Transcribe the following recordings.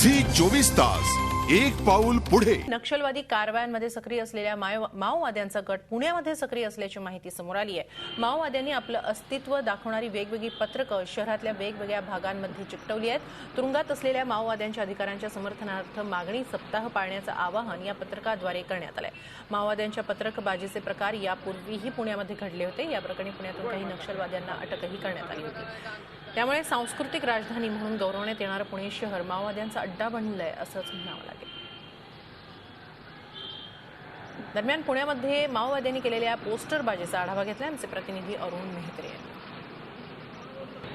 Zee 24 तास एक पाऊल पुढे। नक्षलवादी कारवायांमध्ये सक्रिय असलेल्या माओवाद्यांचा गट पुण्यामध्ये सक्रिय असल्याची माहिती समोर आली आहे। माओवाद्यांनी आपलं अस्तित्व दाखवणारी वेगवेगळी पत्रकं शहरातल्या वेगवेगळ्या भागांमध्ये चिकटवली आहेत। तुरुंगात असलेल्या माओवाद्यांच्या अधिकारांच्या समर्थनार्थ मागणी सप्ताह पाळण्याचं आवाहन या पत्रकाद्वारे करण्यात आलंय। माओवाद्यांच्या पत्रकबाजीचे प्रकार यापूर्वीही पुण्यामध्ये घडले होते। या प्रकरणी पुण्यातून काही नक्षलवाद्यांना अटकही करण्यात आली होती। त्यामुळे सांस्कृतिक राजधानी म्हणून गौरवण्यात येणारं पुणे शहर माओवाद्यांचा अड्डा बनलंय असंच म्हणावं लागेल। दरम्यान पुण्यामध्ये माओवाद्यांनी केलेल्या पोस्टरबाजीचा आढावा घेतला आमचे प्रतिनिधी अरुण मेहत्रे यांनी।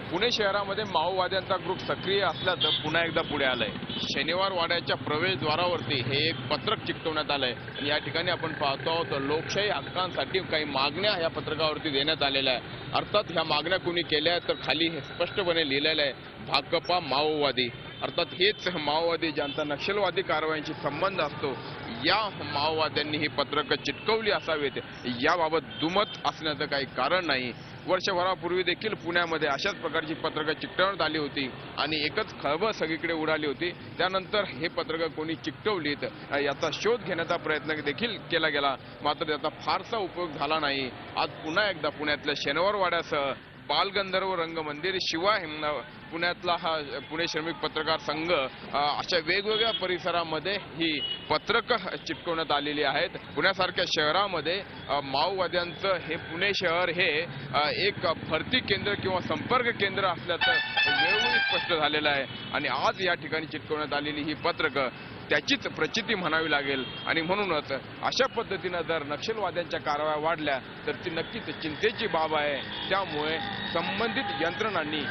पुणे शहरामध्ये माओवाद्यांचा ग्रुप सक्रिय असल्याचं पुन्हा एकदा पुढे आलंय। शनिवार वाड्याच्या प्रवेशद्वारावरती हे एक पत्रक चिकटवण्यात आलंय आणि या ठिकाणी आपण पाहतो आहोत लोकशाही हक्कांसाठी काही मागण्या या पत्रकावरती देण्यात आलेल्या आहे। अर्थात ह्या मागण्या कोणी केल्या तर खाली हे स्पष्टपणे लिहिलेलं आहे भाकपा माओवादी। अर्थात हेच माओवादी ज्यांचा नक्षलवादी कारवायांशी संबंध असतो या माओवाद्यांनी ही पत्रकं चिटकवली असावीत याबाबत दुमत असण्याचं काही कारण नाही। वर्षभरापूर्वी देखील पुण्यामध्ये अशाच प्रकारची पत्रकं चिकटवण्यात आली होती आणि एकच खळबळ सगळीकडे उडाली होती। त्यानंतर हे पत्रकं कोणी चिकटवलीत याचा शोध घेण्याचा प्रयत्न देखील केला गेला, मात्र त्याचा फारसा उपयोग झाला नाही। आज पुन्हा एकदा पुण्यातल्या शनिवार वाड्यासह बालगंधर्व रंगमंदिर शिवाय पुण्यातला हा पुणे श्रमिक पत्रकार संघ अशा वेगवेगळ्या परिसरामध्ये ही पत्रकं चिटकवण्यात आलेली आहेत। पुण्यासारख्या शहरामध्ये माओवाद्यांचं हे पुणे शहर हे एक भरती केंद्र किंवा संपर्क केंद्र असल्याचं वेळोवेळी स्पष्ट झालेलं आहे आणि आज या ठिकाणी चिटकवण्यात आलेली ही पत्रकं त्याचीच प्रचिती म्हणावी लागेल। आणि म्हणूनच अशा पद्धतीनं जर नक्षलवाद्यांच्या कारवाया वाढल्या तर ती नक्कीच चिंतेची बाब आहे। त्यामुळे संबंधित यंत्रणांनी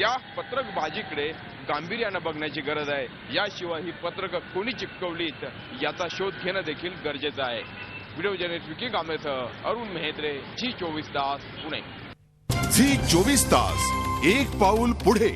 या पत्रकबाजीकडे गांभीर्यानं बघण्याची गरज आहे। याशिवाय ही पत्रकं कोणी चिटकवलीत याचा शोध घेणं देखील गरजेचं आहे। व्हिडिओ जर्नलिस्ट विकी गामेसह अरुण मेहत्रे, झी 24 तास पुणे। झी 24 तास एक पाऊल पुढे।